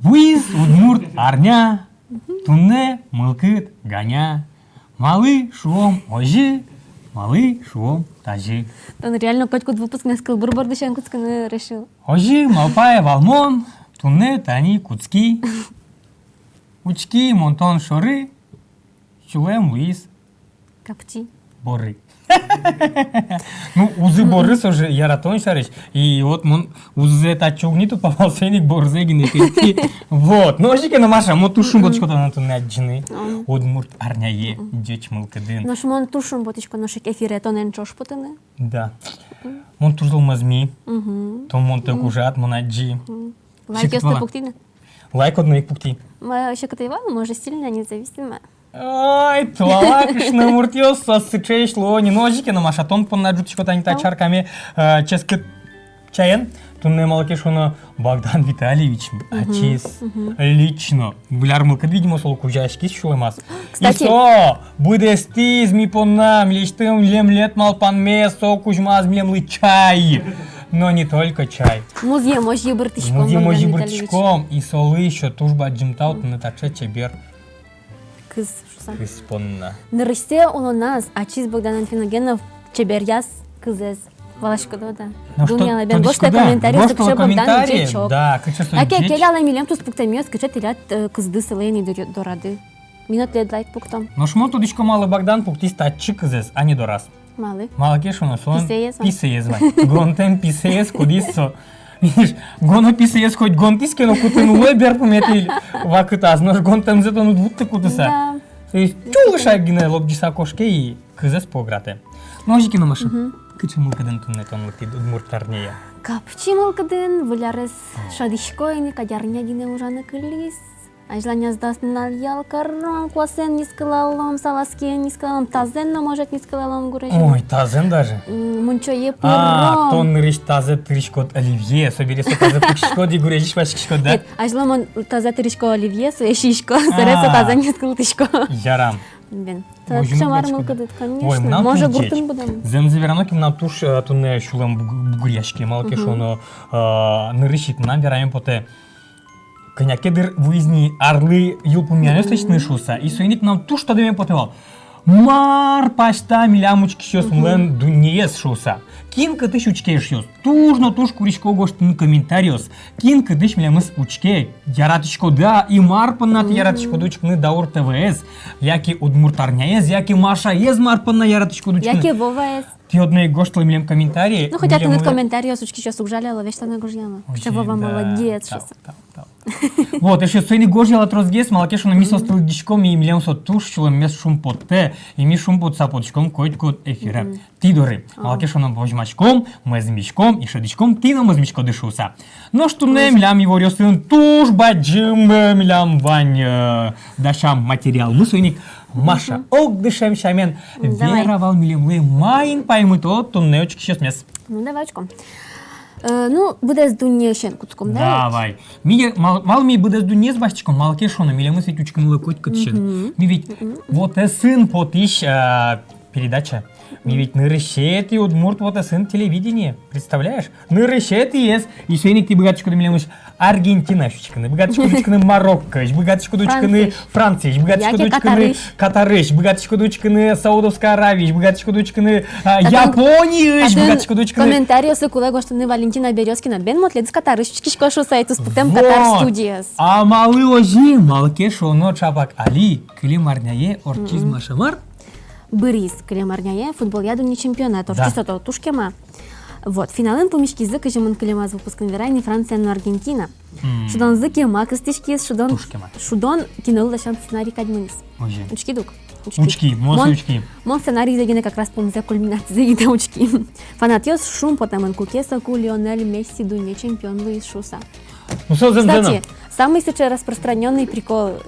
Вуиз, удмурт, арня, тунне, мылкыт, ганя, малы, шуом, ожи, малы, шуом, тажи. Он реально котку выпускный скил бурборды шан куцканы решил. Ожи, малпая, валмон, тунне, тани, куцки, учки, монтон, шоры, чулем, вуиз, Капти. боры. Ну, узы боры уже яратон шарыш. И вот узы это чугни тут попал сеник борзегин. Вот. Ну, ожике на маша, мо тушум ботичко на ту наджины. Удмурт арняе, деч мылкадын. Наш мон тушум ботичко ношик эфире тонен чош потыны. Да. Мон туждал мазми. То мон так ужат, монаджи. Лайк ёсты пуктины. Лайк одно их пукти. Мы ще катаевала, может, сильно независимо. Ой, твалакыш на муртёс, сосычеш лони ножики на машатон понаджутичко танита чарками ческет чаен. Тунне малакеш оно Богдан Витальевич, ачис лично. Буляр мылкад, видимо, сол кужашки шулемас. Кстати, и со, будестиз ми понам, лиштым лем лет малпан месо, кужмаз млем лы чай. Но не только чай. Музей можешь ебыртычком. Музей можешь ебыртычком, и солы еще тужба джимтаут на таче чебер. Кыз, шуса. Кыспонна. Нырыште он у нас, ачис Богдан Финогенов, чеберяс, кызес. Валашка, да. Думала, бен гошта комментарий, скаче Богдан Джечок. Да, каче что Аке, келяла милем тус пуктамес, скаче телят кызды сылейни дорады. Минут лет лайк пуктам. Но шмо тудичко мало Богдан пукти стачи кызес, а не дорас. Малы. Мало кешуно сон. Писеес. Писеес, вай. Гонтем писеес, кудиссо. Видишь, гоно писеес хоть гонтиске, но кутын уэбер пометил вакытаз, но гонтем зато ну двутты кутыса. Да. То есть чулышай гине лобджиса кошке и кызес пограте. Ножики на машин. Кычы мылкадын туннетон лыктид удмуртарнее. Капчи мылкадын, вылярыз шадишкойни, кадярня гине ужаны кылис. Ажланя сдастнал ял каррон, классен не скалалом, саласке не скалалом, тазен, но может не скалалом гурежи. Ой, тазен даже. Мунчо е А, пырром. тон риш тазе тыришкот оливье, собери со тазе пукшкот и гурежиш пашкишкот, да? Нет, ажламон тазе тыришко оливье, суешишко, заресо тазе не скалтышко. Ярам. Бен. Ой, Шамар жумачка. мылкадыт, Ой, конечно. мнам Може тут гуртын деч. будем. Земзеверанок им натуш тунне шулем бугуряшки, малке шоно нырышик нам вераем поте. Конякедер выизни орлы юлпумянесточный шуса, и суиник нам туш что деме потевал. Мар пашта милямучки щос млен дуньес шуса. Кинка тыш учке щос. Тужно туш куричко гоштын комментариос. Кинка тыш милямыс учке. Яратычко да, и марпанат яратычко дучкны даур ТВС. Яки удмуртарняез, яки Маша ез марпанна яратычко дучкны. Яке вова ес. Ти одне гоштла милям комментарии. Ну, хотя ты над комментарием сучки сейчас угжаляла, вещь она гужьяла. Че вова молодец. Да. Вот, еще сойни гожьяла трозгес, малакешу на мисо стыл дичком и милям со туш, чулам мес шум потте, и ми шум под сапотчком, койко эфира. Ти дори. Малакешу на божмачком, мезмичком и шадичком, ти на мезмичко дышуса. Но что не милям его рёстын туш баджим, милям вань дашам материал. Ну, сойник Маша, ок дышем шамен, веровал милям лы, маин поймы то, туннеочки сейчас мес. Ну, давай очком. Ну, буде з дуньє щен куцком, да? Давай. Мало ми буде з дуньє з башечком, мало кешона, милям с ветючком лыкоть катшен. Ми ведь, вот сын потыш передача. Ми ведь нырышет и удмурт вот сын телевидение. Представляешь? Нырышет и ес. И свейник ты богаточку да милям Аргентина щучканы, богаточку дучканы Марокко, богаточку дучканы Франция, богаточку дучканы Катарыш, богаточку дучканы Саудовская Аравия, богаточку дучканы Япония, богаточку дучканы... Комментарий с коллегой, что не Валентина Березкина, бен мотлет с Катарышечки, шкошу сайту с путем Катар Студиас. А малы ожи, малкешо, но чапак али, климарняе, орчиз машамар. Бырис, клемарняе, футбол яду не чемпионат, орчиз ото тушкема. Вот, финалын помещки язык, жемон клемаз выпускан верайни Франция, но Аргентина. Шудон зыки макастышки, шудон кинул дашан сценарий кадьмынис. Учки дук. Учки, мон учки. Мон сценарий загине как раз помните кульминации загине учки. Фанатиос шум потом кукеса ку Лионель Месси дуне чемпион Луис Шуса. Ну что за Кстати, самый сейчас распространенный прикол,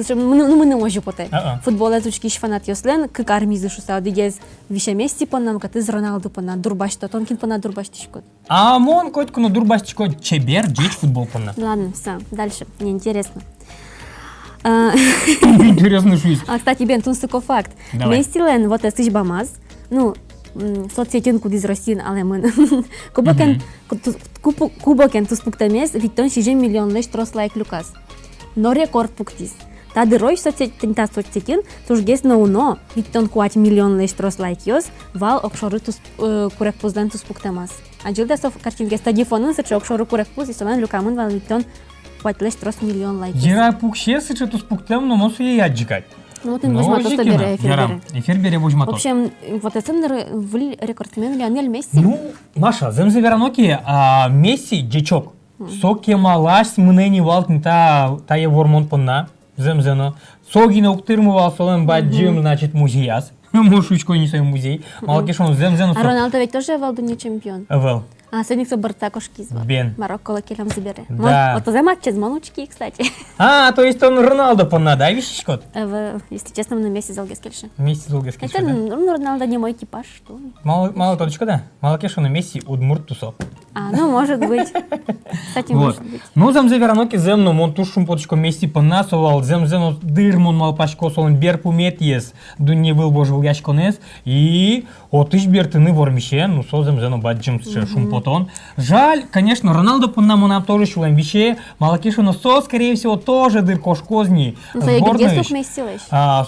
мы не можем поте. Футбол изучки фанатиос лен, как армии Шуса, дигез више Месси по нам, как из Роналду по нам, дурбашто, тонкин по нам дурбаштичко. А мон котку на дурбаштичко чебер, джич футбол по нам. Ладно, все, дальше, мне интересно. Интересная жизнь. А, кстати, Бен, тут такой факт. Месси лен, вот эстыч бамаз, ну, соцсетин кудиз Россиин алемын. Кубокен туспуктамес виттон 6 миллион леш трос лайк Люкас. Но рекорд пуктиз. Тады рой соцсетин тужгес на уно виттон куать миллион леш трос лайк йос вал окшоры курек пуздан туспуктамас. А джилда сов картинге стадифонын сычы окшоры курек пуз и сонан Люкамын вал виттон куать леш трос миллион лайк. Ера пукше сычы туспуктам, но мосу ей аджигать. Ну вот им возьма то, что бере эфир. Эфир бере возьма то. В общем, вот это рекордсмен Лионель Месси. Ну, Маша, земзе вераноки, Месси, дечок, соке малаш мнени валтни та е вормон понна, земзено. Согина уктырмывал солен баджим, значит, музеяс. Мушучко не свой музей. Малкишон земзено. А Роналдо ведь тоже валдуни чемпион. Вел. А сегодня кто борца кошки звал. Бен. Марокко лакелям забере. Да. Вот за матче с Манучки, кстати. То есть он Роналдо понна, да, вещичкот? Если честно, на месте Залгескельши. Месси Залгескельши, да? Это Роналдо не мой типаж, что ли? Мало точка, да? Малкишон Месси удмурт тусо. Ну может быть. Кстати, может быть. Ну, земзе вераноки земно, мон тушум поточко Месси понасовал, земзено дырмон малпашко солен бер пуметиес, дуне был божил яшконес, и отыш бертыны вормище, ну со земзено баджим шум потон. Жаль, конечно, Роналдо понна нам тоже шулем вище, Малакишино со, скорее всего, тоже дыркошкозни. Ну, со егергесук Месси лещ.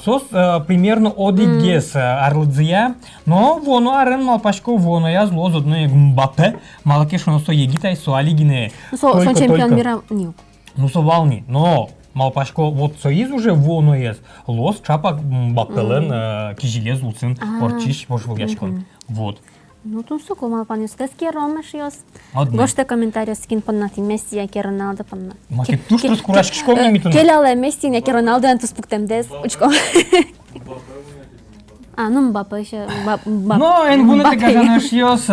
Сос примерно одигес арлыдзия, но воно арен малпашко воно я зло зодно Мбаппе, Малакишино со егитай со алигине. Ну, сон чемпион мира не. Ну, со волни, но малпашко вот соиз уже воно есть. Лос чапак Мбаппелен кижелез уцин орчиш божил яшкон. Вот. Ну, тут суку мал паню стески ромашиос. Одне. Гоште комментарий скин поннати Месси, яке Роналдо понна. Маки туш раскурашки шком митун. Келяле Месси, яке Роналдо антус пуктемдес. Очко. Ну Мбаппе еще. Но енгуна така жанашиос,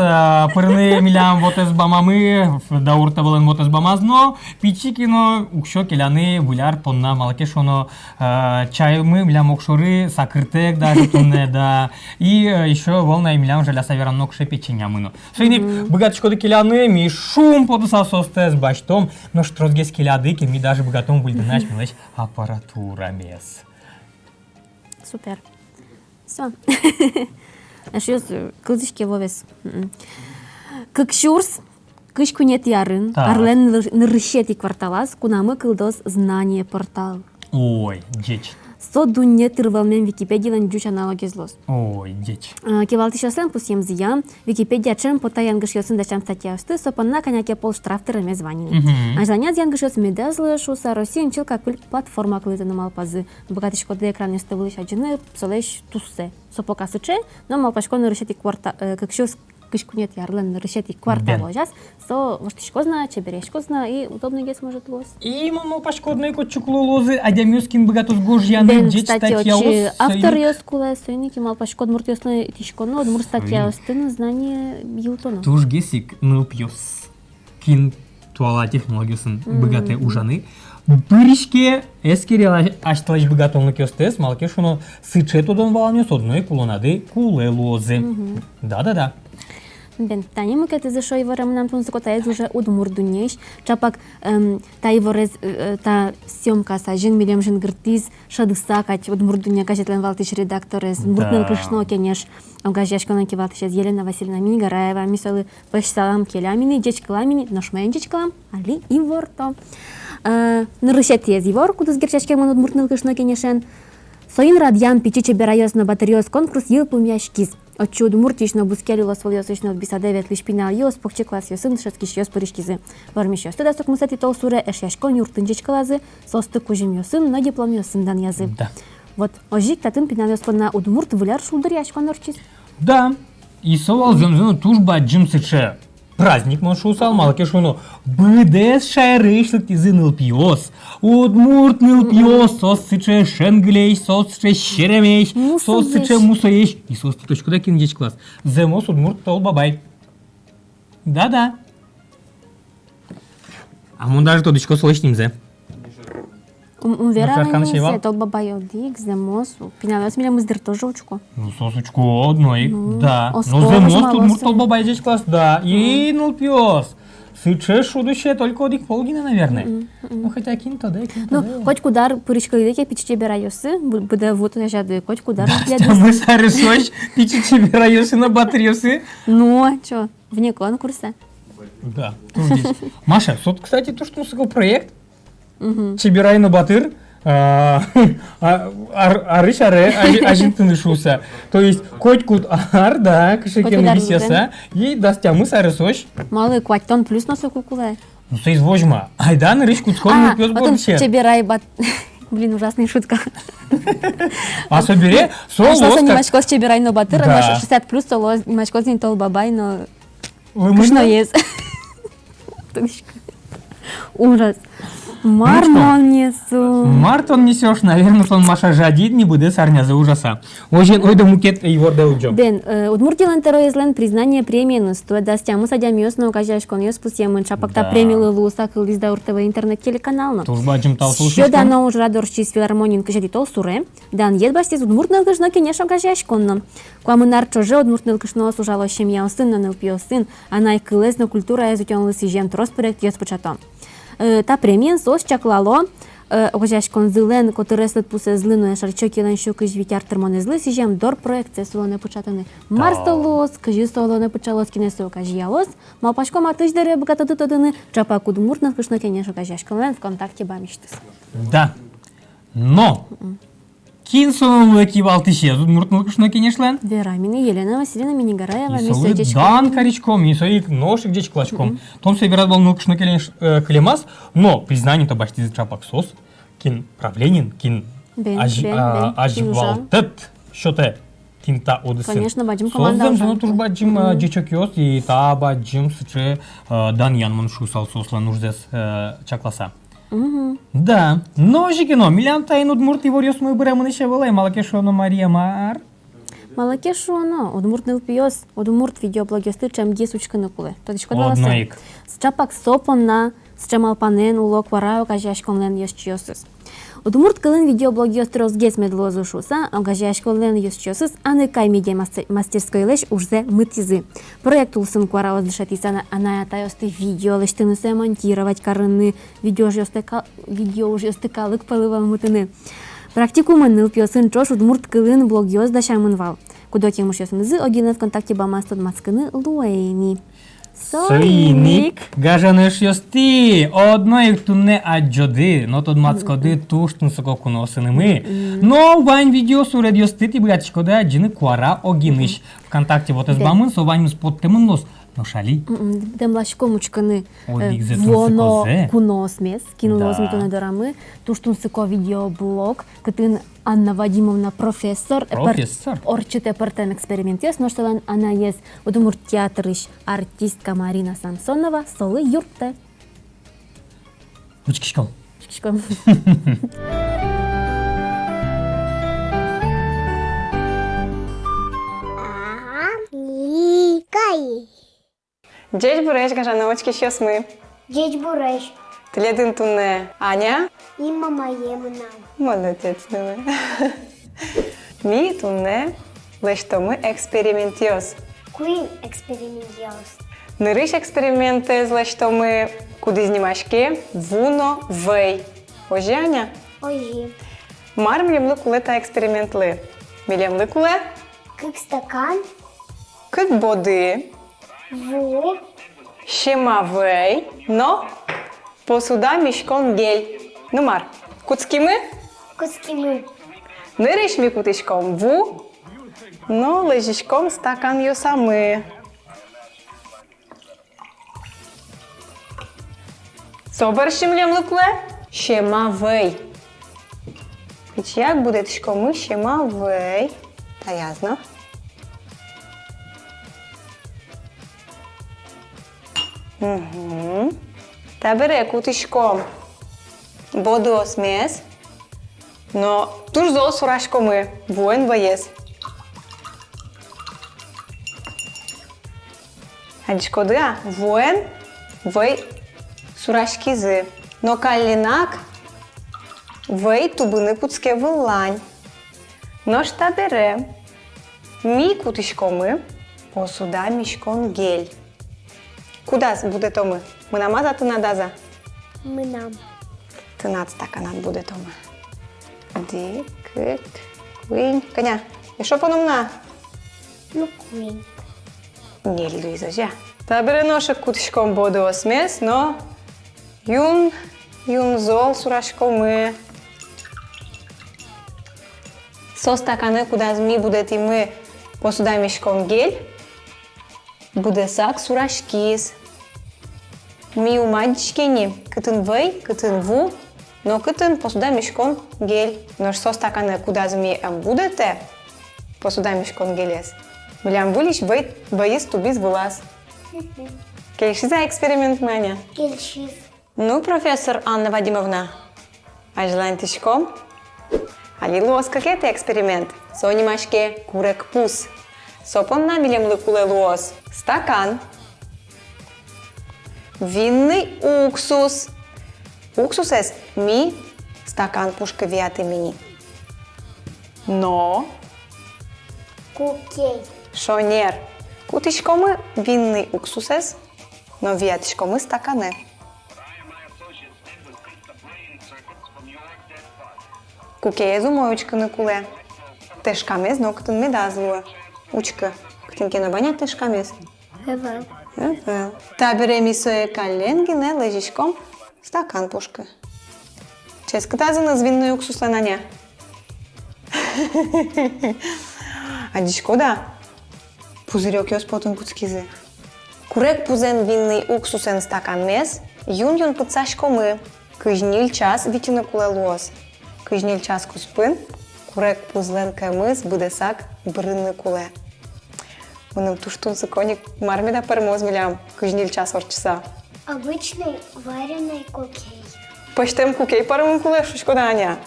пырны милям вот из бамамы, даурта болен вот из бамазно, пичикино, укшо келяны, буляр понна малакешоно, чаймы милям окшоры, сакыртек даже тунне, да, и еще волна милям желя саверанок шепеченямыно. Шейник богатышкоды келяны, ми шум подуса состес баштом, но штрозгес келядыки, ми даже богатом бульдынаш милеш аппаратура мес. Супер. Все. Așa кылдышке вовес. Кыкшурс, кышку нет ярын, арлен нырышети кварталас, кунамы кылдос знание портал. Ой, дичь. Со дунне тырвалмен Википедиялан дюч аналоги злос. Ой, дичь. Кевалти шослен пусем зия, Википедия чем потаян гышьосын дачам статьясты, сопанна коняке пол штрафтыры ме званини. А занят ян гышьос медазлы шуса Россия чил как платформа клыты на малпазы. Богатышко де экран не ставились аджины, псалеш туссе. Сопокасыче, но малпашко нарышети кварта, как шос кышку нет ярлен нарышети кварта ложас, со воштышкозна, чеберешкозна и удобно гес может лос. И мама пашкодные котчуклу лозы, а дямюскин богатус гожьяны, дичь статья ос. Автор ёскуле, сойники мал пашкод мурт ёсны тишконо, мур статья остыны знание ютоно. Туж гесик нылпьёс. Кин туала технологиясын богатые ужаны. Пыришке эскере ашталаш богатонлык ёстес, малке шуно сычетодон валанёс одной кулонады куле лозы. Да-да-да. Бен, тани мы кете зашо иварам нам тун закотаез уже удмур дунеш, чапак та иварез та съемка са жен милем жен гыртиз шадыса кать удмур дуня газетлен валтыш редакторез муртнен крышно кенеш ангажяшкана кивалтыш Елена Васильевна Мингараева мисалы пашсалам келямини дечкаламини нашмен дечкалам али иворто нырышетез ивор кудыз герчашке ман удмуртнен крышно кенешен соин радьян пичиче берайос на батариос конкурс ел пумяшкиз. Отчуд муртично бускелило свой ясочно в бисадевет лишь пинал йос похчеклас йосын шаскиш йос поришкизы. Вармиш йос тедасок мусати тол суре эшяшко нюртынчечкалазы состы кужим йосын на диплом йосын дан язы. Да. Вот ожик татын пинал йос на удмурт выляр шулдыр яшко норчиз. Да. И совал земзену тужба джимсыче. Праздник маншусал, малке шуно. Быдес шайрышлык тизы нылпиос. Удмурт нылпиос, сос сыче шенглей, сос сыче щеремей, сос сыче мусоеш. И сос точку да киндеч класс. Земос удмурт тол бабай. Да-да. А мон даже тодочко слышним зе. Вера на се тол бабай одик, земос. Пинал йос милем издыр тоже учко. Ну сосочку одной, да. Но земос удмурт тол бабай дечь класс, да. И нылпиос. сыче шудуще только одик полгина, наверное. Ну, хотя кинто, да, кинто, Ну, хоть кудар пырышкалыдеке пиччебе райосы, буде вот жады, хоть кудар Мы сарысоч, пичичи райосы на батаресы. Ну, чё, вне конкурса. Да, тоже здесь. Маша, вот, кстати, то, что у нас такой проект, Чебирай на батыр, арыш аре, ажинтын шуса. То есть, котькут ар, да, кышекены висеса, и дастямы сарысоч. Малый кваттон плюс носу кукулай. Ну, соиз вожма. Айдан рыш куцкон пёс потом борчет. чебирай бат... Блин, ужасная шутка. А собере, Что солос, немачко с чебирай на батыр, Да. а 60 плюс соло немачко с нитол бабай, но... Лымына? Кышно есть. Ужас. Мармон несу. Мартон несешь, наверное, он Маша жадит, не буде сарня за ужаса. Ожен ойда мукет и ворда уджо. Ден, удмуртилан тероизлен признание премии стоит дастямы садямиос на указяшкон ёс пусьемын шапакта Да. премии лылуса кылдизда уртова интернет-телеканална. Тужба джимтал Що слушай. дано уж радорчи с филармонин кыжади тол суре, дан едбашти удмуртныл кыжно кенешо кажяшконна. Куамынар чоже удмуртныл кышно сужало семья сын на нылпио сын, анай кылезно культура языкон лысы жем трос проект ёс почато. Та премия сос чаклало, окажашкон зылен, который след пусе злину шарчо килен що кыж витяр термоне злы сижем дор проекция солоне початаны. Марстолос, кыжи солоне почалос кинесо кажиялос, малпашко матыш дере богататы тодыны, чапа кудмуртныл кышно кенешо кажашкон лен ВКонтакте бамиштыс. Да. Но! Кинсон лыкивал тыще, муртнул кышно кенешлен. Верамина Елена Васильевна Минигараева, Исолы месячечко. дан коричком, исоик ношик дечь клачком. Том собират был нул кышно клемас, но признание то башти за чапак сос, кин правленин, кин Бен, аживал тет, что те, кин та одысын. Конечно, баджим команда Создам, уже. зано туж баджим дечокиос, и та баджим сыче дан янман шусал сосла нуждес чакласа. Да, но жикино, милям тайн удмурт и ворьос мы берем еще валай, малакешоно Мария Мар. Малакешуано, удмуртныл пиос, удмурт видеоблогисты, чем гесучканы кулы. Тодичко даласы. Однаик. С чапак сопонна, с чем алпанен, улок вараю, кажяшком лен ёсчиосыс. Удмурт кылын видеоблогисты розгес медлозу шуса, агажяшком лен ёсчиосыс, аны кай медиа мастерской леш ужзе мытизы. Проект улсын квара оздышатисана, анаята ёсты видео леш тынысе монтировать карыны, видео уж ёсты калык пылывал мытыны. Практикумын нылпиосын чош удмурт кылын блог ёз да шамынвал. Кудо кемуш ёсынызы огилен ВКонтакте бамастод маскыны луэйни. Сойник, гажанеш ёсти, одной тунне аджоды, но тот мацкоды туштун сококу носынымы. Но вань видео суред ёсти ти братишкоды аджины куара огиныш. ВКонтакте вот из бамын сованим споттемын нос. Но шали. Демлашко мучканы Одик воно зетун куносмес, кинулоз Да. митоне дорамы, туштун сыко видеоблог, кытын Анна Вадимовна профессор. Профессор. Орчите пертен эксперимент ес, но что она есть удмурт театрыш артистка Марина Самсонова, солы юрте. Учкишком. Никай. Дядь Буреш, гажановочки, сейчас мы. Дядь Буреш. Тледин туне. Аня? И мама емна. Молодец, давай. Ми туне. Лешто мы експериментиос. Queen експериментиос. Нырыш експерименти, лешто мы куди знімашки. Вуно вей. Ожі, Аня? Ожи. Мар млім куле та експеримент ли. Мілям куле. Как стакан. Кик боди. Ву. Шема вей. Но. Посуда мішкон гель. Ну, Мар. Куцки ми? Кускимы. Нырыш ми кутишком ву. Но лежишком стакан йо сами. Собер щемлям лукле? Щемавей. Хоч як буде тишком ми щемавей? Та ясно. Угу. Та бере кутишком. Боду осмес. Но туж зол сурашко ми. Воен ваєс. Адишкода воен вей сурашки зи. Но калінак вей тубини пуцке вилань. Но шта бере. Мі кутишко ми. Посуда мішкон гель. Куда буде Томи? Ми намазати на даза? Мы нам. 13 стаканат буде Томи. Дик, квинь. Коня, і що понумна? Ну, квин. Не Люїза, жа. Та береношек кутишком буде осмес, но юн зол сурашкоми. Со стакани, куда змі буде і ми посудамішком гель, буде сак сурашкіз. Ми у мадічкені китин вей, китин ву, но китин посудамішком гель. Но ж со стакани, куда змі будете посудамішком гелес. Милям вуліч веїс тубіз вилаз. Кейші за експеримент мене. Кельшиз. Ну, професор Анна Вадимовна, а желантишком? Али луос какети експеримент? Сонимашке курек пус. Сопон намилем лыкуле луос. Стакан. Винный уксус. Уксусес ми. Стакан пушка виаты мини. Но. Кукей. Шонер. Кутишкомы винный уксусес. Но виатишкомы стакане. Кукеезу моючка на куле. Тешкамез, но кытын медазлуа. Учка. Кытынке на баня тешкамез. Эвел. Табере мисое каленгине лежишком стакан пушка. Чес кытазыныз винный уксус лананя. А дишко да. Пузырек ёс потом куцкизы. Курек пузен винный уксусен стакан мез, юн пыцашкомы. Кыжнил час витина куле луос. Кыжнил час куспын, курек пузлен кемыз будесак брынны куле. Мыным туштун сыконик мармеда пермоз милям, кыжнил час орчса. Обычный вареный кукей. Пыштем кукей парымым куле шушкоданя.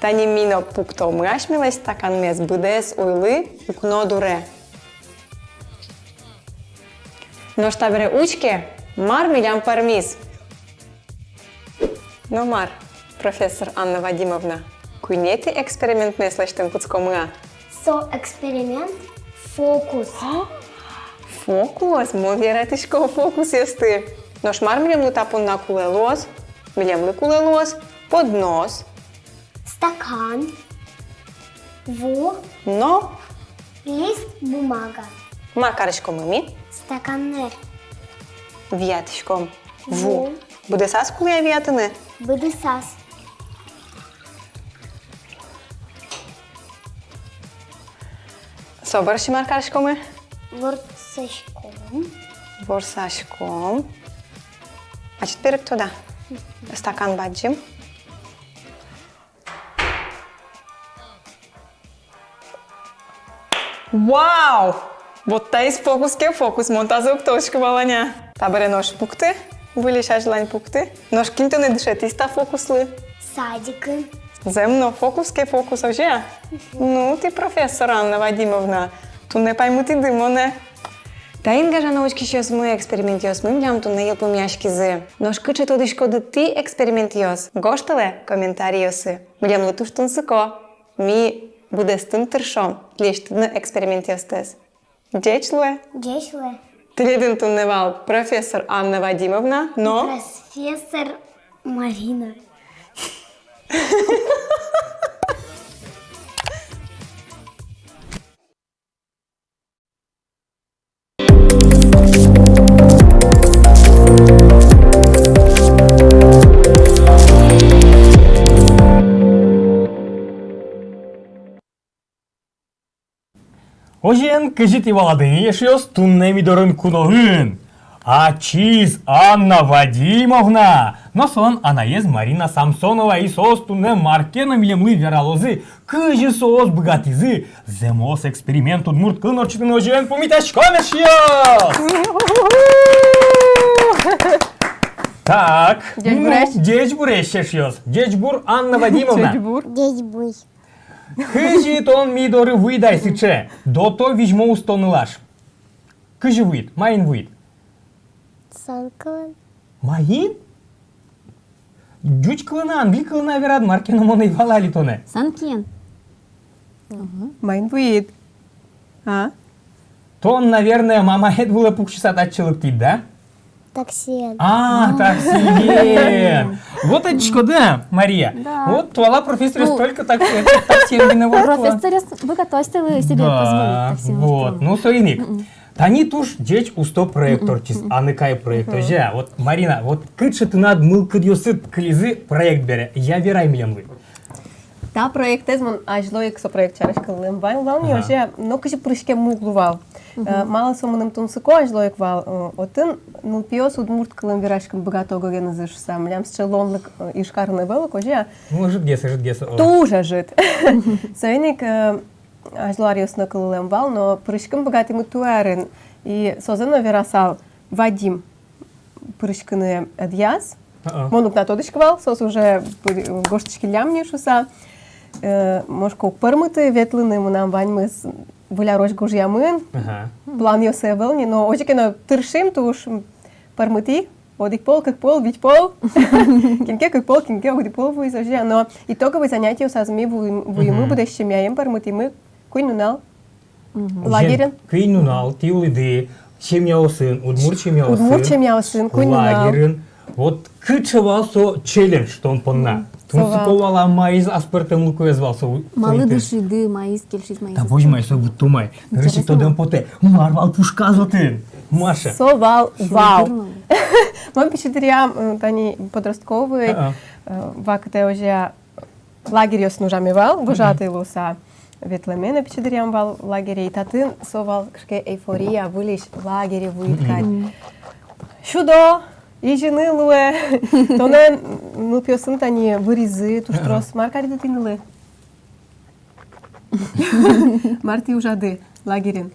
Тани мино пукто мыашмилай стакан мез будес уйлы укно дуре. Но штабере учке мар милям пармиз. Но мар. Професор Анна Вадимовна, куйнети експеримент неслештен куцкомыа? Со эксперимент фокус. Фокус? Мо вieretишко фокус есты. Но шмар милем лутапун на кулелос, милем лы кулелос, поднос. Стакан. Ву. Но Лист бумага. макаришком ми, Стаканер. виятишком ву. Ву. Буде сас кулея виятыны? Быдысас. Собарши маркаришкомы? Ворцешком. Борсашком. А теперь туда. Стакан баджим. Вау! Вот та из фокуске фокус монтазок точка баланя. Табере нож пукты. Вылишаш лань пукты. Нож кинто не дышет иста фокуслы. Садикы. Земно фокуске фокус вже? Ну, ти професор Анна Вадимовна. Ту не пойму ти димоне. Та інгажа научки щось ми експеримент йос мимлям, ту не єлпом яшкізи. Нож киче туди шкоди ти експеримент йос. Гоштеле коментарі йоси. Млям летуш тун сико. Мі буде стун тершом. Тліш ти не експеримент йостес. Дєчле? Дешле. Тлідин тун невал професор Анна Вадимовна, но... Профессор Марина. Ожен, кажіть Валадині, що стуннемі до ринку ногин. А чиз Анна Вадимовна. Носон анаез Марина Самсонова и сос тунне маркена милемлы вералозы. Кыжы соос богатызы. Земос эксперимент удмурт кынорчытын ожен помиташкомеш ёс. Так, Дядь Буреш. дядь Бурешеш ёс. Дядь Бур Анна Вадимовна. Дядь Буй. Кыжы тон мидоры выдай сыче. Дото вижмо устонылаш. Кыжы выйд, майын выйд. Санкалан. Майын? Дюч кылына, англи кылына верад, маркена моны валали тоне. Санкен. Майн будет. А? Тон, наверное, мама эт было пукши сатачылык тип, да? таксиен. Таксиен. Вот это шкода, Мария. Да. Вот твоя профессор столько таксиен не Профессор, вы готовы себе позволить таксиен? вот. Ну, союзник. Тани туш деч усто проекторчис, а не кай проектор. Ja, вот, Марина, вот кытше ты над мыл кыдьосы клизы проект бере. Я верай милем вы. Та проектез мон ажлоик со проект чараш кылым вал не уже, но кыжы прышке муглувал. Мало соманым тунсыко ажлоик вал. Отын нулпиос удмурт кылым вирашкын богатого генезыш сам. Лям счелонлык ишкарны было коже. Ну, жит геса. Тоже жит. Союзник ажлариосна кылым вал, но прышкын богатым туарен. И созено вирасал Вадим прышкыны адьяс. Монук на тодышквал, сос уже гоштички лямни шуса. Мошко пырмыты ветлыны мунам ваньмы с вулярош гужьямын. План йосе вылни, но очекено тыршим туш пырмыти. Одик пол, как пол, ведь пол. Кинке как пол, кинке одик пол вызожья. Но итоговое занятие сазми вуймы будущим яем пырмыти мы куйнунал. Лагерен. Куйнунал, тиулиды, чемяосын, удмур чемяосын, куйнунал. Лагерен. Вот кычевался челлендж, что он понна. Тунсыковала майыз аспертем лукуя звался. Малы дышиды, майыз, кельшиз майыз. Да боже мой, со тумай. Рыси то дем поте. Марвал пушка зотын. Маша. Совал вау. Мой печатерям, тани подростковые, вакте уже лагерь ёс нужами вал, вожатый луса. Ветлемена печатерям вал лагере, и татын совал шке эйфория, вылиш лагере выйткать. Чудо! И жены луэ, то не ну пьесен тани вырезы, ту штрос маркари да тинлы. Марти ужады лагерин.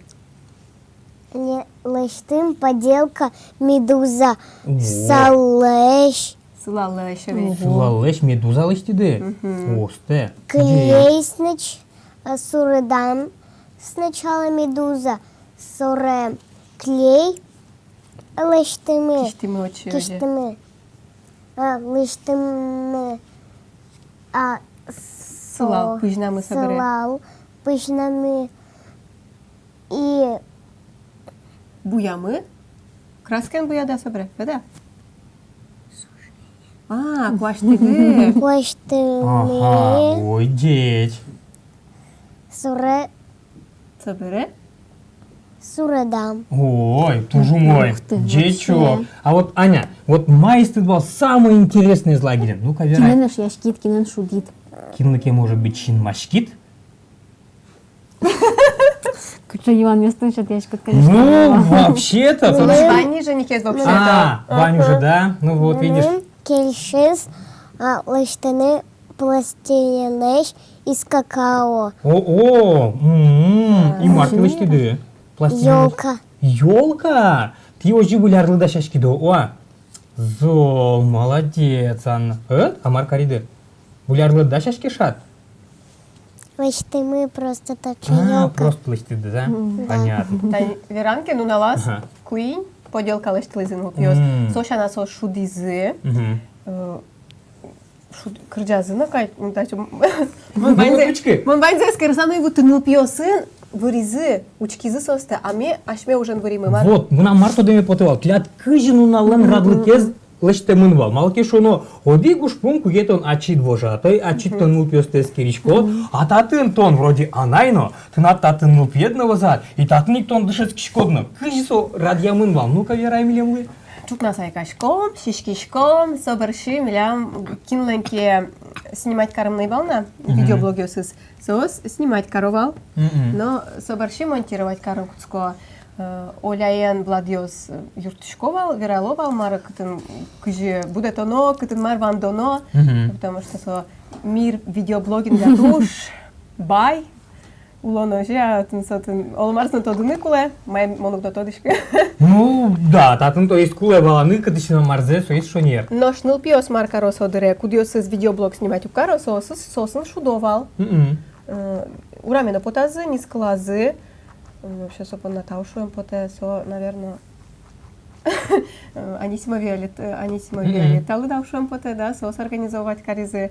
Не лештым поделка медуза. Салеш. Сылалэшеве. Сулалеш медуза лыштиды. Осте. Клейсныч суредан. Сначала медуза. Соре клей. Лештыми. Киштими очи. Киштыми. Лештыми. Сылал, пыжнамы собере. Сылал. Пыжнами. И Буямы. Краскен буяда собере, да? Куаштыгы. лештыми. Ой, деть. Суре. Собере. Суредам. Ой, тужу мой. Ух ты, Дечо. вообще. А вот, Аня, вот майс ты был самый интересный из лагеря. Ну-ка, верай. Киненеш яшкит, кинен шудит. Кинлыке может быть чин-машкит. Куча Иван Местович, яшкит, конечно. Ну, вообще-то. Вани же не есть вообще-то. Вань уже, да? Ну вот, видишь. Кельшис. Лештыны пластилинеш из какао. И марки лыштиды. Ёлка. Ёлка? Ты уже гулярлы да шашкиды. Зол, молодец, Анна. А маркариды? Гулярлы да шашкишат? Лештыны просто так ёлка. Просто лыштиды, да? Понятно. Веранке, ну на вас, куинь, поделка лештылызын упьёс. Соша на со шудизы. Кырджазына кайт, мон банзе скерсану его тыныл пьёсын, выризы, учкизы состы, а ме ашме уже вырим имар. Вот, мына марто деме потывал. Клят кыжину налан радлыкез лыште мынвал. Малки шоно оди гушпун кугетон ачит вожатой, ачит тонул пьёстес киричко, а татын тон вроде анайно, тынат татын нул пьедного зад, и татник тон дышец кишкодно. Кыжисо радья мынвал. Ну-ка, верай, милем вы. Чукна сайкашком, шишкишком, соберши, милям, кинленки снимать кармный волна, видеоблоги сыз сос, снимать каровал, но соберши монтировать кару куцко. Оляен владьёс юртышковал, вераловал, мара кытын кыжи будет оно, кытын мар ван доно, потому что со мир видеоблогинг туш, бай, улоно же, а тын сотын олмарсны тодыны куле, май монук до тодышка. Ну, да, татын то есть куле баланы, кытышына марзе, со есть шонер. Но шныл пиос марка росодыре, кудиос из видеоблог снимать у каро, сосын шудовал. Урамена потазы, низклазы. Вообще, сопон натаушуем поте, со, наверное, Анисима Виолетта лыдаушуем поте, да, сос организовать каризы,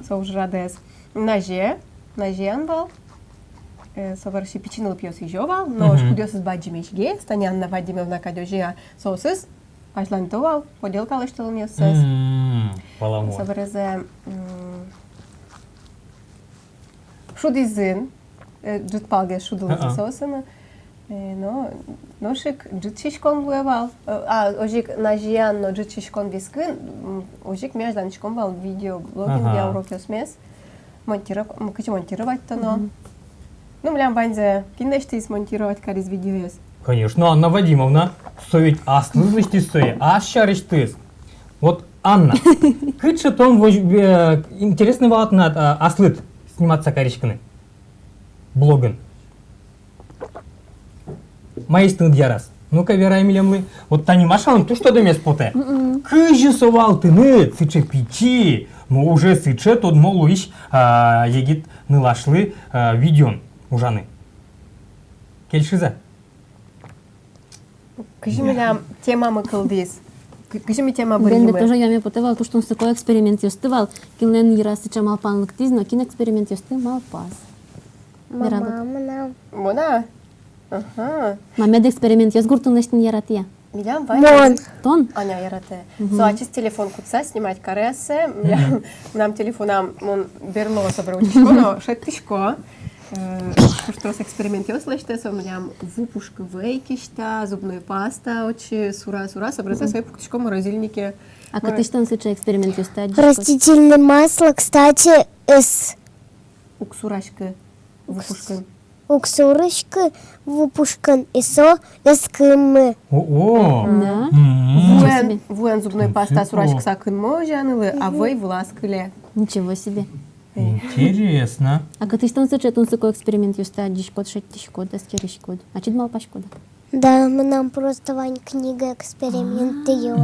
со уж радес. Наже анбал, со варши печиныл пьёс ижовал, но шкудёс из баджимешге, Станянна Вадимовна кадёжия, сосыс, ажлан товал, поделка алыштылын ясыз. Баламон. Собрезе шудизин, джитпалге шудылызы соусыны. Но ношик джитшишкон буевал. Ожик нажиян, но джитшишкон вискын, ожик межданчикон бал видеоблогинг, я урок ясмес. Монтировать-то, но... Ну, млям банзе, киндешти смонтировать кариз видео яс. Конечно, Анна Вадимовна, совет аслызлышти стоя, ашарыштыз. Вот, Анна, кытшы тон интересный валат над аслыт сниматься каришканы. Блогын. Майстын дьярас. Ну-ка, Вера Емельямлы, вот тани машалын ту что демес поте. Кыжы совал тыны, сычы пичи, но уже сычы тот молу иш егит нылашлы видеон ужаны. Кельшиза. Кажи млям тема мы кылдыз. Кажи ми тема Бен де бұрымы. тоже яме потевал, то что он такой эксперимент ёстывал. Килен йрас сыча малпанлык тиз, но кин эксперимент ёсты малпас. Мама, Мона? Ага. Мамед эксперимент ёс гуртунлыштын яратыя. Милям Мон. вайна. Тон? Аня ярате. Соачис телефон кутса снимать каресе. Нам телефонам он берло собрал но шеттишко. Что с эксперимент ёслыште, со млям вупушка вейкишта, зубная паста, очи сура собрался свои пуктишко морозильнике. А как ты что он сыча эксперимент ёсты? Растительное масло, кстати, с Уксурашка вупушка. уксурышкы, выпушкан и со эскымы. О-о! Да? Вуэн зубной паста Ничего. сурашка сакын можанылы, а вей власкали. Ничего себе. Интересно. А как ты что он сыча, он такой эксперимент ёсты, дишкот, шеттишкот, эскеришкот. А чит малпашкот? Да, мы нам просто Вань книга эксперименты ёс.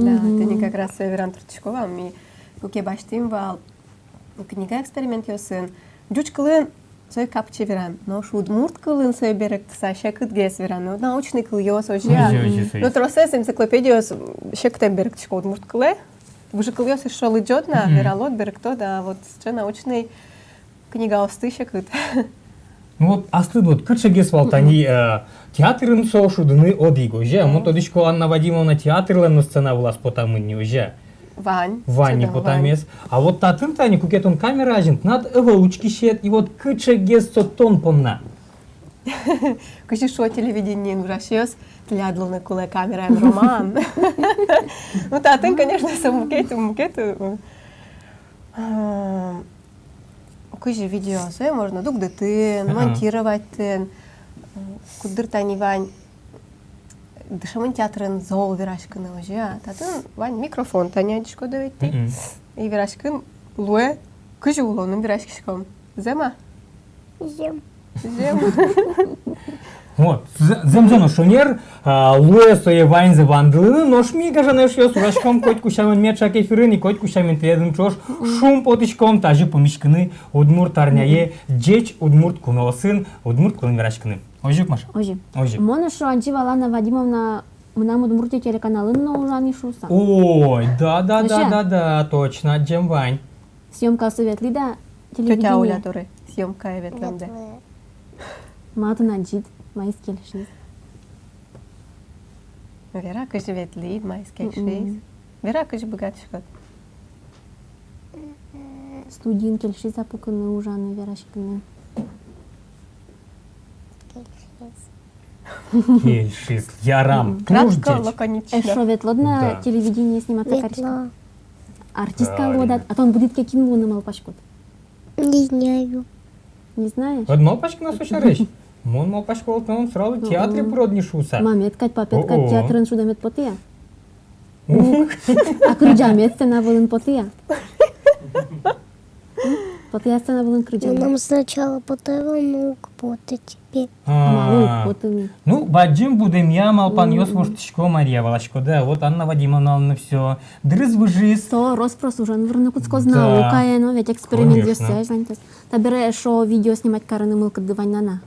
Да, это не как раз Веран Трутишкова, ми уке баштим вал книга эксперимент ёсын. Джучкалын сой капче веран, но шуд мурткалын сой берек тса шекыт гес веран, но научный кыл ёс ожия. Ну тросес энциклопедия ёс шектем берек тишкот мурткале. Уже кыл ёс шол идёт на вералот берек то, да, вот че научный книга осты шекыт. Ну вот аслыд вот кырчыгес валтани театрын соошудыны одиго же. Мон тодишко Анна Вадимовна театрлын сцена влас потамынни уже. Вань. Ванни Чё да, потамес. А вот татын тани кукетон камера ажент над эваучки шет и вот кырчыгес сотон помна. Кажи шо телевидение нурашёс, тлядлны куле камера роман. Ну татын, конечно, мукету. Кажи видео, все можно дуг дытын, монтировать тын, кудыр тани Вань. Дышамын театрын зол вирашканы уже, а татын Вань микрофон тани адишко давайте. И вирашкын луэ кажи улоным вирашкишком. Зема? Ем. Зем. Вот, земзоно шонер, луэсое вайнзе вандлыны, но шмига жанеш ёс урашком коть кушамын меча кефирын и коть кушамын тредым чош, шум потишком тажы помишканы, удмурт арняе, джеч удмурт куносын, удмурт кунын вирашканы. Ожик, Маша? Ожи. Ожик. Мона шо Анчива Лана Вадимовна мынам удмуртия телеканалын но ужани шуса. Ой, да, Вообще? точно, Джем Вань. Съемка советли да Тетя Оля, телевидение. туры. Съемка ветлемде. Мата наджид, майс келшиз. Вера кажи ветли, майских шесть. Вера кажи богатшкот. Студин келшиз апукыны ужаны верашкыны. Кельшиз, ярам, Кратко, нуждеч. лаконично. Эшо ветлодна Да. телевидение сниматься каришка. Ветла. Артистка Правильно. лодат, а то он будет каким луном алпашкот. Не знаю. Не знаешь? Вот малпачка нас очень речь. Мон малпачка вот он сразу в театре продни шуса. Маметкать, папеткать, О-о. театрын шудамет потыя. А крыджамет сцена вылын потыя. Потыя сцена вылын Но крыджамет. нам сначала потом наук поты теперь. Малу А, потыны. Ну, баджим будем я, малпан ёс воштичко, Мария Волочко, да, вот Анна Вадимовна все. Дрыз выжис. Со роспрос ужан вырны куцко Да. знал, но ведь эксперимент Конечно. ёсэ, жантес. Табере шо видео снимать караны мылкат гывань нана.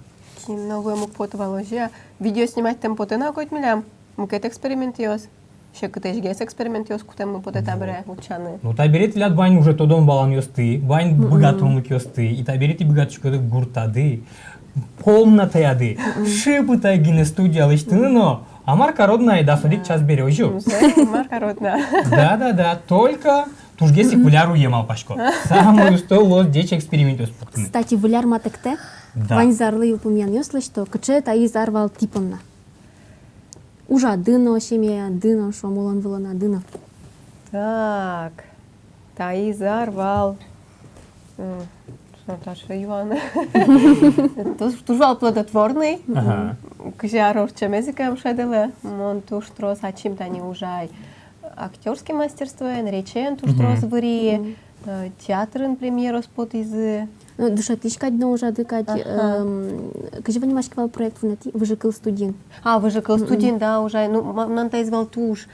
Новую мук потовало же. Видео снимать тем потена койт милям. Мукет эксперимент ёс. Ще кытеш гес эксперимент ёс кутем мы поте табере учаны. Ну, таберет ляд бань уже тодон балан ёсты, бань богатомлык ёсты, и таберет и богатчикоды гуртады, комната яды, шипы тайгины студия лыштыны, но А марка родная, да, садик час бережу. Марка родная. Да, только тужге секуляру емал пашко. Самую стол лос деч эксперимент успоктаны. Кстати, вуляр матекте, Да. вань зарлы юлпумян ёслы, что кыче таи зарвал типонна. Ужа дыно, семья дыно, шо молан вылана дыно. Так, таи зарвал. Что Таша Ивана? Тужвал плодотворный. Ага. Кжарор чемезикам шеделе. Мон туш трос ачим тани ужай. Актерское мастерство, наречен туш трос вари. Театрын премьерос под изы. Ну, душа тишка дно уже дыкать. Каже понимаешь, квал проект в нати, выжикал студент. А, выжикал студент, да, уже. Ну, нам та извал туш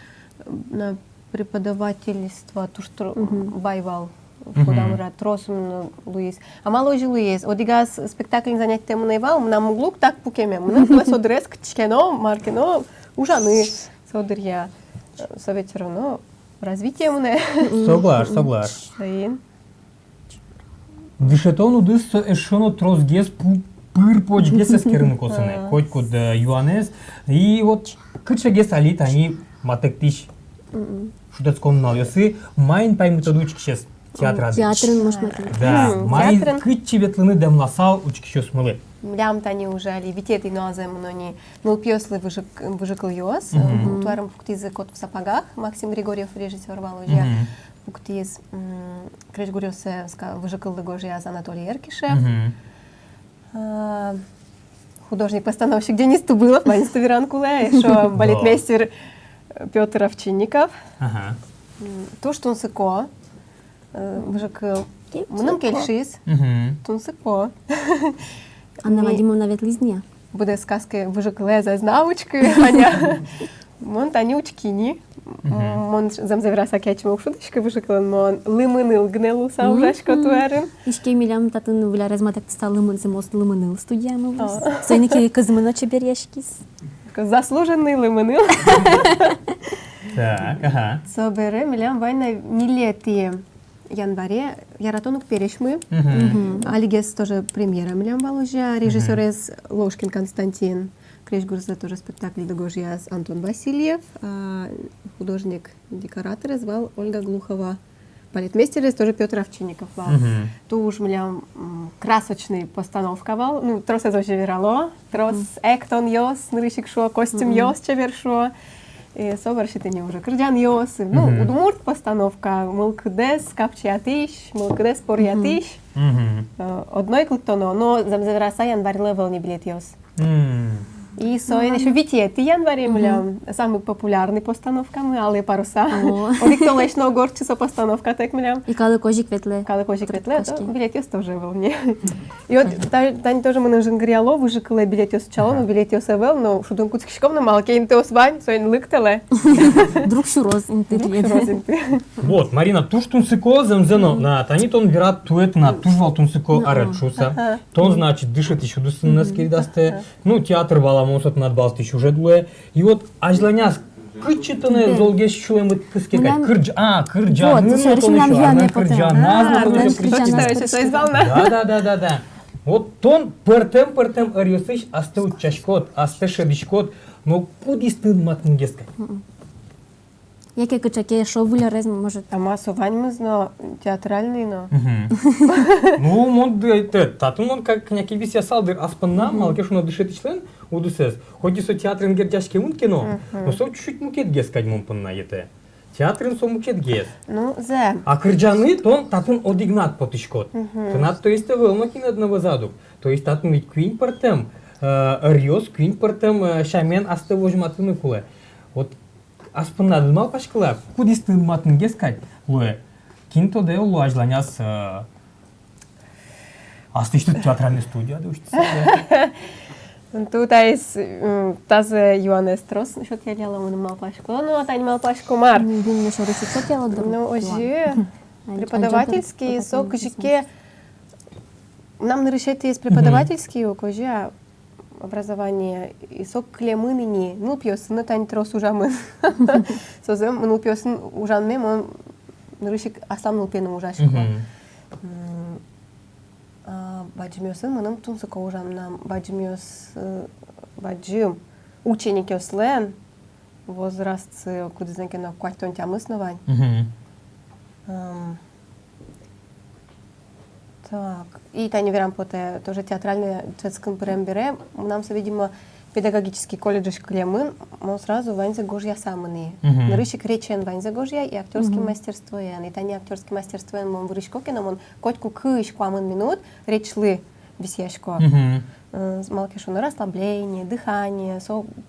на преподавательство, туш байвал. Кудам рад тросом Луис. А мало же Луис. Одигас спектакль занять тему наивал, нам углук так пукеме. Мы на содрес кчкено, маркино, ужаны содря. Совет равно развитие мне. Соглаш. Вишетону дыс эшоно тросгес пыр почгес эскерны косыны. Хоть код юанес. И вот кычегес алит они матектиш. Шутецком налёсы. Майн паймыта дучкшес. Театрын может быть. Да, май театрын. кыччи ветлыны демласал учкишёс мылы. Млям тани уже ли витети нозем, но не пьеслы выжикал йос. Туаром пуктизы кот в сапогах. Максим Григорьев, режиссер Валужья. Пуктиз Кречгурёсе выжикал Лыгожья Анатолий Эркишев. Художник-постановщик Денис Тубылов, Ваня Ставиранкуле, еще балетмейстер Петр Овчинников. То, что он сыко, выжикал Мным Кельшис, Тунсыко. Анна Вадимовна Ветлизня. Буде сказки выжикал за знаучкой, Аня. Мон тані учкіні, мон замзавраса кячма ушудочка выжикал, мон лымыныл гнелу саужашка туарым. Ишке милям татын вуляр разматак стал лымын зимос лымыныл студияны выз. Сайники кызмына чеберешкис. Заслуженный лымыныл. Так, ага. Собере милям вайна милети январе яратонук перешмы. Алигес тоже премьера милям валужа. Режиссер Ложкин Константин. Кречгурзе тоже спектакль Догожья Антон Васильев. Художник-декоратор звал Ольга Глухова. Балетмейстер тоже Петр Овчинников. Ту уж милям красочный постановка вал. Ну, трос это очень верало. Трос эктон йос, нырышик шо, костюм йос чевер шо. И соборщиты не уже крыджан йос. Ну, удмурт постановка. Мылкдес, капчиатиш, мылкдес порьятиш. Одной клыктоно, но замзавраса январь левел не билет йос. И соен еще витети январе млям самый популярный постановка мы але паруса. Ориктолешно горчи со постановка так млям. И калы кожик ветле. Калы кожик ветле, то билет ёс тоже был мне. И вот тань тоже мы на жингриало выжикала билет ёс чало, но билет ёс эвел, но шудун куцкишком на малкейн теос бань, соен лыктеле. Друг шуроз интерьер. Вот, Марина, туш тунсыко замзено на танитон вират тует на тужвал тунсыко арадшуса. Тон значит дышит еще дусынна скирдасте. Ну, театр вала мосот надбалст еще жедлуе. И вот ажланяс кычытыны золгес шулемыт кыскекай. Кырджан. Вот, решим нам яны потом. Да. Вот тон пертем арьосыш асты учашкот, асты шедишкот, но кудистын матынгескай. Яке кычаке шо вуляр раз может. А массу вань но театральный, но. Ну, мон татын мон как няки вися салдыр аспанна, малкеш уна дышет член удусез. Хоть и со театрын гердяшке ункино, но со чуть-чуть мукет гес кать мон панна ете. Театрын со мукет гес. Ну, зе. А кырджаны тон татын одигнат потышкот. Тынат то есть вылмакин одного заду. То есть татын ведь квин партем, арьос квин партем шамен асты вожматыны куле. Вот аспанна дымал пашкала, кудисты матын гескать, луэ. Кинто де улу ажланяс асты что театральная студия, да учится. Тут есть тази Юанес Трос, что я делала на малпашку, ну а тань малпашку мар. Думаю, что решить хотела. Ну, ожи преподавательский сок жике. Нам на решете есть преподавательский ожи образование и сок клемыны не. Ну пьёсын, на тань трос ужамын. Созем, ну пьёсын ужанным, он решик асам пеном ужашку. Баджмёсын, мы нам тунсыко ужам нам баджмёс баджим ученики ослен, возраст, куда знаете, на квартон тямыснований. Так, и Таня Верампоте, тоже театральный детском прембере, нам, видимо, педагогический колледж Клемын, он сразу ванзе гожья самыны. Нарышик речен ванзе гожья и актерское мастерство. И Таня актерское мастерство, он в рышкоке, но он котку кыш квамын минут, речли висяшко. Малкишуно расслабление, дыхание.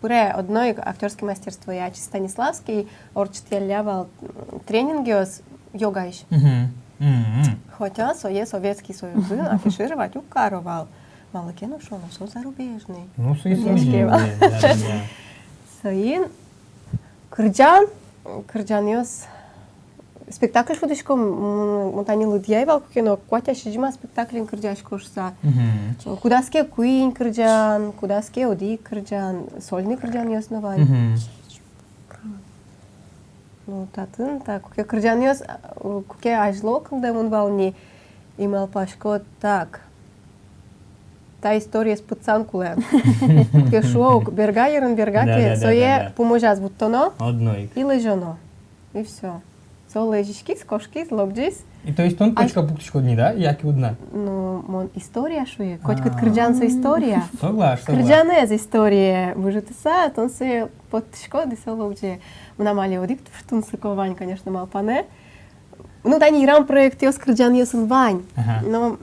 Пре одной актерское мастерство. Я Станиславский, орчит я лявал тренинги с йогайш. Хотя свои советский союз афишировать укаровал. Малаке, ну что, ну все зарубежный. Ну, да. Соин, Кырджан ёс спектакль шуточком, Монтани Лудьяевал, кино, Кватя Шиджима спектакль Кырджашко шса. Куда ске Куин Кырджан, куда ске Оди Кырджан, сольный Кырджан ёс навань. Ну, татын, так, куке Кырджан ёс, куке ажло, когда он волни, имел пашко так. Та история с пацанкуле. Пишу бергайерен бергаке, сое поможаз буттоно и лежоно. И все. Со лежишки, скошки, лобджис. И то есть он точка пукточку дни, да? Яки удна? Ну, мон история шуе. Коть кырджанца история. Согласен. Кырджанез история. Выжитыса, тон се подтышко, десе лобдже. Мна мали одик, тун сыковань, конечно, мал пане. Ну, тани ирам проект ёс кырджан ёсын вань. Но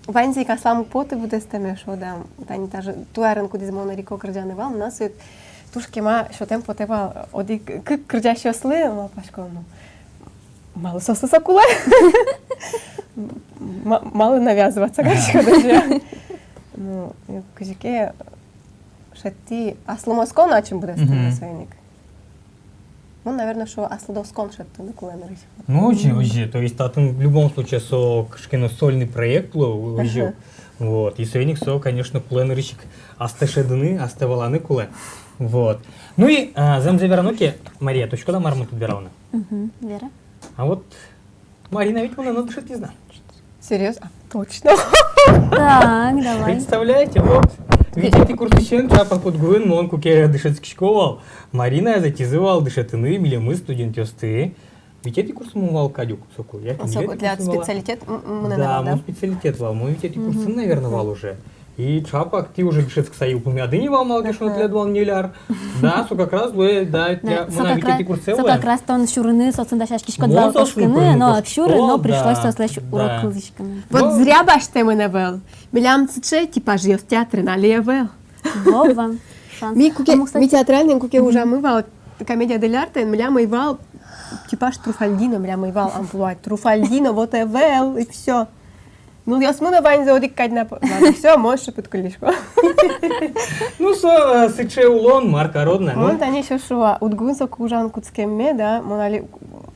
Ванзи касламу поты буде стеме, що да, тані та ж туерен куди змона ріко кырджани вал, у нас тушки ма, що тем потева, оді кырджаші осли, ма пашко, ну, мало соси сакуле, мало нав'язуватися, короче, даже. Ну, кажіке, що ти асломоскон, а чим буде стеме свойник? Ну, наверное, что Аслодовском что-то такое нарисовал. Ну, очень. То есть, там в любом случае, сольный проект был, вот. И свойник, конечно, пленерщик астешедны, астеваланы куле. Вот. Ну и замзавернуки, Мария, точка да марму подбирала? Вера. А вот Марина ведь она дышать не знает. Серьезно? Точно. Так, давай. Представляете, вот. Видите, курсищен чапа подгуин, мон куке дышецкий школал. Марина затизывал дышетыны, миле мы студент ёсты. Ведь эти курсы мы вал кадюк соку. Для специалитет да, мой специалитет вал. Мы ведь эти курсы, наверное, вал уже. И чапа, ты уже дышецк саю помяды не вал, малки, что для двон неляр. Да, со как раз вы, да, мы ведь эти курсы вал. Как раз он шурны, соцендашашки шкодвал пашканы, но обшуры, но пришлось сослать урок лызичками. Вот зря баште мы навел. Милям цече, типа жил в театре на левел. Вова, шанс. Ми театральный куке уже мывал комедия дель арте, милям мывал типаж Труфальдино, милям мывал амплуа. Труфальдино, вот эвел, и все. Ну, я смуна вань заодик кадна. Все, можешь под колешку. Ну, сыче улон, марка родная. Мон тани еще шо, удгунса кужан куцкеме, да, мон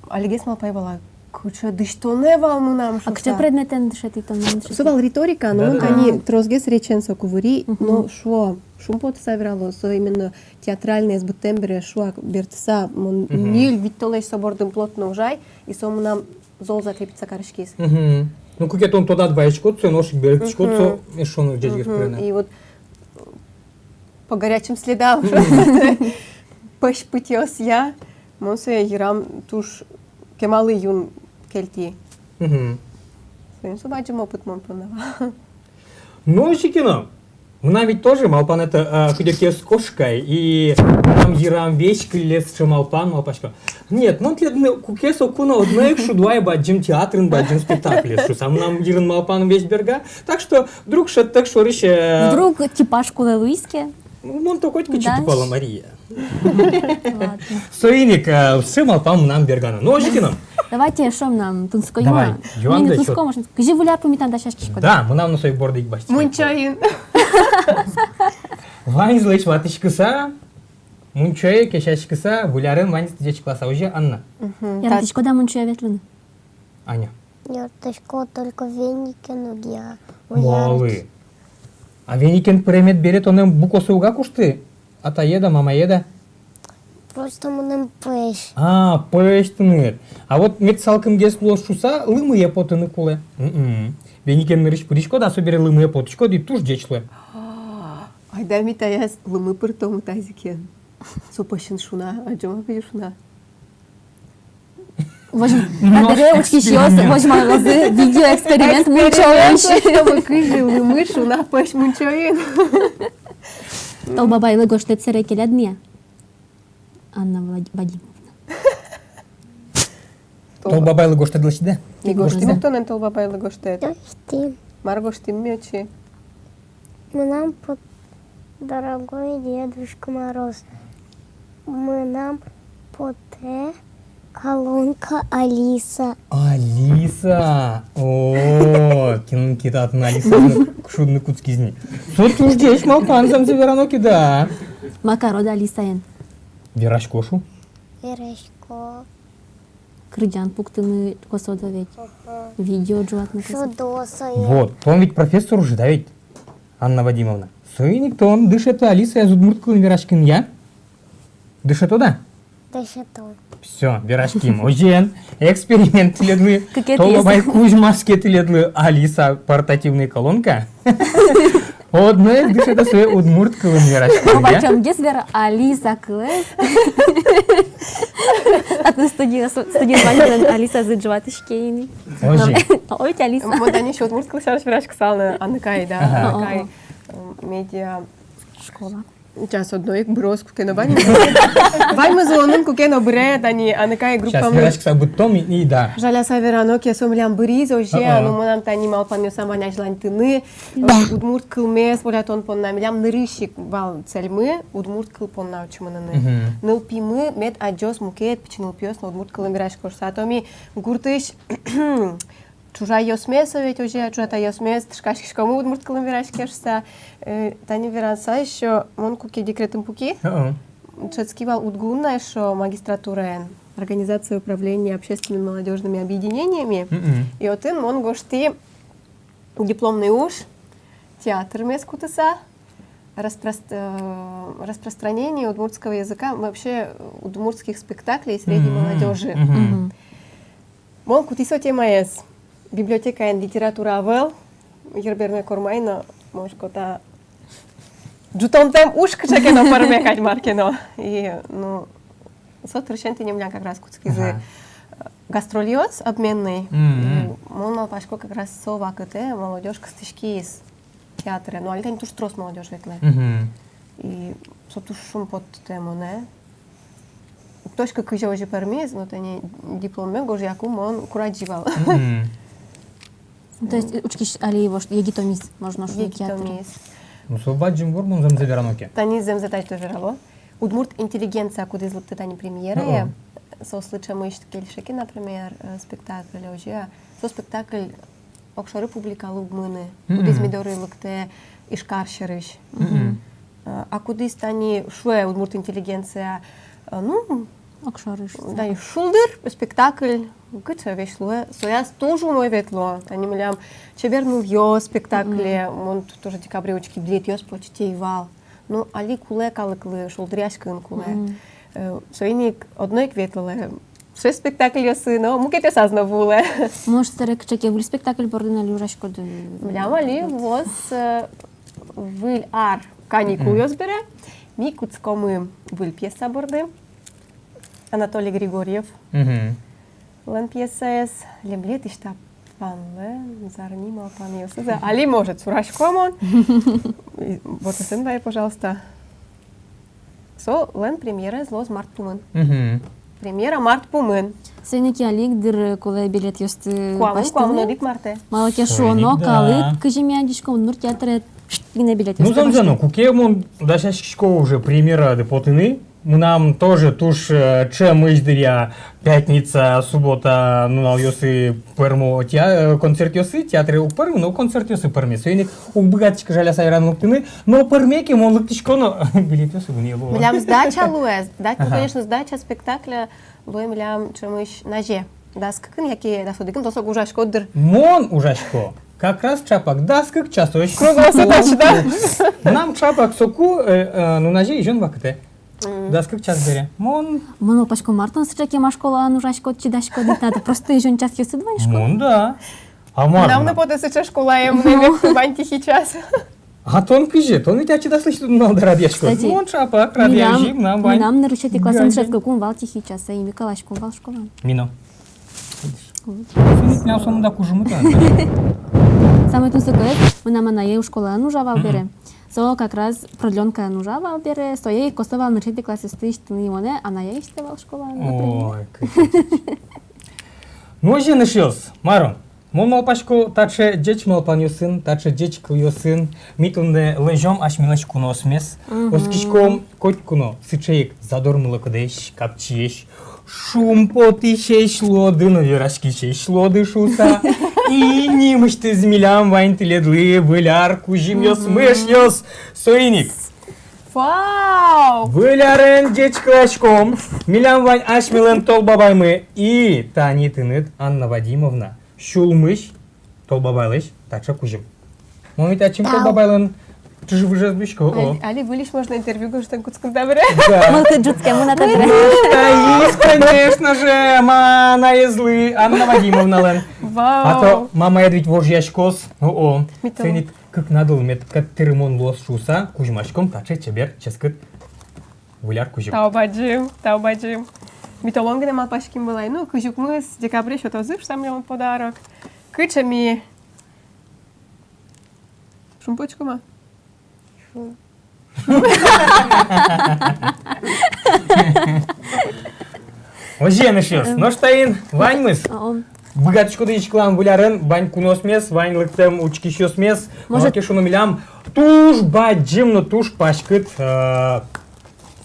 алигес мал пайвала. Куча, да что не вал му нам шо. А кто предметен дышати там? Совал риторика, но мон тани трозгес реченса кувори, но шо, шумпот саврало, со именно театральные с бутембере шо, бертса, мон ниль, ведь толеш собордым плотно ужай, и со му нам зол заклепится карышкис. Ну, кукет он туда два очкотцу, ножик берет очкотцу, и шо он джеджгес прена. И вот по горячим следам пашпытёс я, монсе ерам туш кемалы юн кельти. Своим собачьим опыт мон понава. Ну, Щекино, она ведь тоже малпан это ходяки с кошкой, и там ерам вещь лес малпан, малпашка. Нет, ну для кукесо куна одна их шудвай баджим театрын баджим спектакль, что сам нам еран малпан весь берга. Так что вдруг что так шорище. Вдруг типаж Луиске. Мон то котика читипала Мария. Соиник, все малпан нам бергана. Ну, Щекино. Давайте шом нам тунское. Давай, юан да тунское можно. Кажи вуляр помитан да шашки шкода. Да, мы нам на своей борды их бачти. Мунчаин. Вань злыч ватышкыса, мунчай кешашкыса, вулярын вань студечь класса уже Анна. Я шкода мунчая ветлюны. Аня. Нет, точко только веники, ноги. Малы. А веникен премет берет, он им букосы уга кушты? Атаеда, мамаеда? Просто мы пеш. А, пештыныр. А вот мет салкым дес лошуса, лымые потыны куле. Веникен нырыш пыришко, да собере лымые потышко, ди туш дечлы. Хайда ми таяс лымы пыртом тазикен. Сопашын шуна, аджома пиди шуна. Адере учкишиос, возьмагазы, видео эксперимент мунчоюш. Чтобы кыжи лымы шуна паш мунчоин. Толбабайлы гоштет серекелядне. Анна Вадимовна. Толбабайлы гоштедылыш да? И гоштим ктонен толбабайлы гоштет. Дождь. Мар гоштим мечи. Нам дорогой Дедушка Мороз, нам поте колонка Алиса. Алиса! О, кинун китатын Алиса шудны куцкизни. Сот уж здесь малпанзам за вераноки, да. Макарода Алисаен. Верашкошу. Верешко. Крыджан пуктыны косода ведь. Видео джуатны косода. Шудоса. Вот, он ведь профессор уже, да ведь, Анна Вадимовна? Сойник-то он дышит Алиса, я зудмурткалын Верашкин, я? Дышит да? Дешетон. Все, Верашкин, ожен, эксперимент теледлы, Какие-то толбабай Кузьмаске теледлы, Алиса портативная колонка. Одной дышит своей удмурткалын Верашкин, я? Бачам гесвера Алиса клэс. Атны студент Ванилен Алиса зыджуатышкейни. Ожен. Ой, Алиса. Модани еще удмурткалы шараш вирашка салны Аннакай, да? Аннакай медиа Школа. Час одной брос кукено бань. Бань зонын кукено бред, они Аннакай группа Сейчас мы. Верашка будет том и да. Жаля саверано, ке сомлям бриз, оже, ну манам тани мал паню саманя жлантыны, удмурткыл мес, болятон пон намилям нырышик вал цельмы, удмурткыл пон научмананы. Нылпимы мет аджос мукет, пичиныл пьес, на удмурткыл имираш корсатоми, гуртыш, чужа йосмеса, ведь уже чужа та йосмес, тшкашкишкому удмурткыл имираш керса, тани веранса еще, мон куки декретым пуки, чецкивал удгунна еще магистратура Организация управления общественными молодежными объединениями. И вот он гошти дипломный уж, театр мескутыса, распространение удмуртского языка, вообще удмуртских спектаклей среди молодежи. Мол, кутисо тема есть. Библиотека и литература авел, Ерберме Кормайно, может, кота джутон тем ушка чекено пармекать маркино. И, ну, сотрудничать не меня как раз куцкизы гастролиоз обменный. Мол, пашко как раз сова кте молодежь костычки из театра. Ну, альтань туш трос молодежь ветле. И сотушум под тему, не? Точка кыжа уже пермиз, но это не дипломе, гоже якум он курадживал. То есть учкиш Алиево, егитомис, можно что Егитомис. Ну, свободен вормон зам за вераноки. Тани зем задач то верало. Удмурт интеллигенция, куда излупты тани премьеры. Со случаем ищет кельшеки, например, спектакль уже. Со спектакль окшоры публика лугмыны. Куда измедоры лукте ишкаршерыш. А куда из тани шуэ удмурт интеллигенция, ну, Окшорыш. да, и шулдыр спектакль. Гыча вешло, сояс тоже мой ветло. Они млям чебернул ё спектакле, он тоже декабревочки блет ё почти вал. Ну, али куле калыклы, шулдряшкын куле. Соиник одной кветле. Все спектакль ё сына, мукете сазнавуле. Может, старик чеке в спектакль бординали урашко. Млям али воз выль ар каникул ё сбере. Микуцкомы выль пьеса борды. Анатолий Григорьев. Лен пьесес, лемлет и штаб панле, зарнимал пан Йосуза. Али может, сурашкомон. Вот сын дай, пожалуйста. Со, лен премьера злоз март пумен. Премьера март пумен. Сойники алик дыр коле билет ёсты Куам нодик марте. Малаке шоно, калык, кыжемядишком, нур театре, не билет Ну, ёсты. замзано, кукемон, да, школ уже премьера депотыны. Нам тоже туш чем издыря пятница, суббота, ну, на ёсы пермо концерт ёсы, театры у перми, но концерт ёсы перми. Сойник у богатичка жаля сайран луктыны, но пермеки мон луктичко, но билет ёсы в нее. Млям сдача луэс. Ну, конечно, сдача спектакля луэ млям чемыш наже. Да, скакын, яки, да, судикын, то сок ужашко дыр. Мон ужашко. Как раз чапак даскак часович. Круглая задача, да? Нам чапак соку, ну, наже и жен вакыте. Даскак час бере. Мон. Мон пашко мартон сычаке машкола, нурашко, чидашко, дит надо. Просто и жон час ёсты дванишко. Мон, да. А Нам Марна. не поте сыча школа, я мне век бань тихий час. А тон кыже, тон ведь ачи да слышит на радиошку. Кстати, Он шапак, радиожим, на бань. Минам нарушать класс Гайден. шестка кум вал тихий час, и Миколаевич кум вал школа. Мино. Сунит меня сонunda кужуму да. Самое тунсукое, мы нам она ей школа нужа вал бере. Со как раз продленка нужа вал бере, со ей костовал на 4 классе стоишь ты не моне, а на ей штевал школа. Ой, как. Ну, же нашелся, Марон. Мон малпашко, таче деч малпан сын, таче деч кыл сын. Митунде лежом аш милачку носмес. Оскишком котькуно, сычеек задормыло кудеш, капчеш. Шум потишеш лоды, но верашкишеш лоды шуса. И нимышты змелям вайн теледлы, выляр, кужим ёс, мышь ёс, сойник. Вау! Вылярен дечкалачком, милям вань аш милен тол бабаймы. И тани тынет Анна Вадимовна. Шулмыш, тол бабайлыш, такша кужим. Момит ачим тол бабайлын, ты же выжаз бычко, о. Али, вылиш можно интервью, говоришь, там куцкан добре. Да. Мылты джутске, мы на тебе. Да есть, конечно же, мана езлы, Анна Вадимовна лен. Вау! А то мама едвить вожьяшкос, о. Митол. Ценит, как надал мет, как тырмон лос шуса, кужмашком, такше чебер, ческет, выляр кужим. Таубаджим. Митолонга не малпашким была. Ну, кыжук мы с декабря что то зыв, сам ему подарок. Кычами. Шумпочку ма. Оже нашелс, но штаин, вань мыс. Богаточку да ичклам вылярен, бань куносмес, вань лыктем учки щосмес, Может- кешуну милям, туш баджим, но туш пашкыт,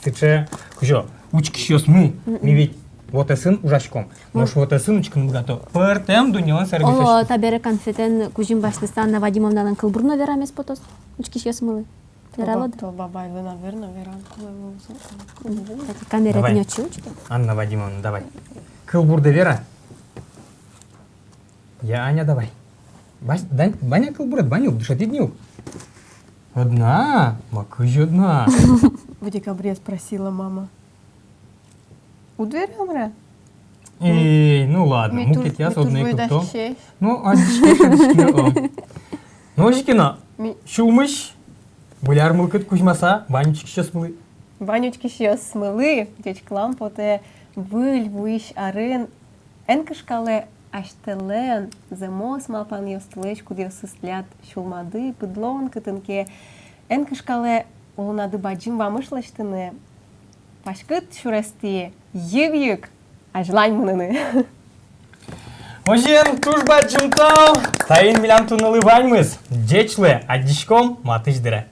тыче, кужо, учки щосмы, ми ведь вот сын ужашком. Может, вот сын учкан богато. Пыртем дуньон Оло сервисеш. табере конфетен кужим баштыста Анна Вадимовнанын кылбурна верамес потос. Учки шес мылы. Вералоды. То бабайлы, наверное, веранку. Камера Давай. не учки. Анна Вадимовна, давай. Кылбурда Вера. Я Аня, давай. Баня кылбурат, баню, дышати дню. Одна, макыжи одна. В декабре спросила мама. У двери умре? Эй, ну ладно, мукет я одной кто. щей. Ну, а дички, ну, жикина, Ми- шумыш, буляр мылкыт кузьмаса, банючки сейчас мылы. Ванючки ще смели, дядьклам поте виль, виш, арен, енкашкале аштелен, земос малпан йостелеч, куди осислят шулмади, пидлон, китинке, енкашкале олунады баджим вамышлаштыны, пашкыт шурасти, йык-йык, ажлань мыныны. Ожен, туш баджымтау, тайын милям тунылы ваньмыз, дечлы, аддишком матыш дыра.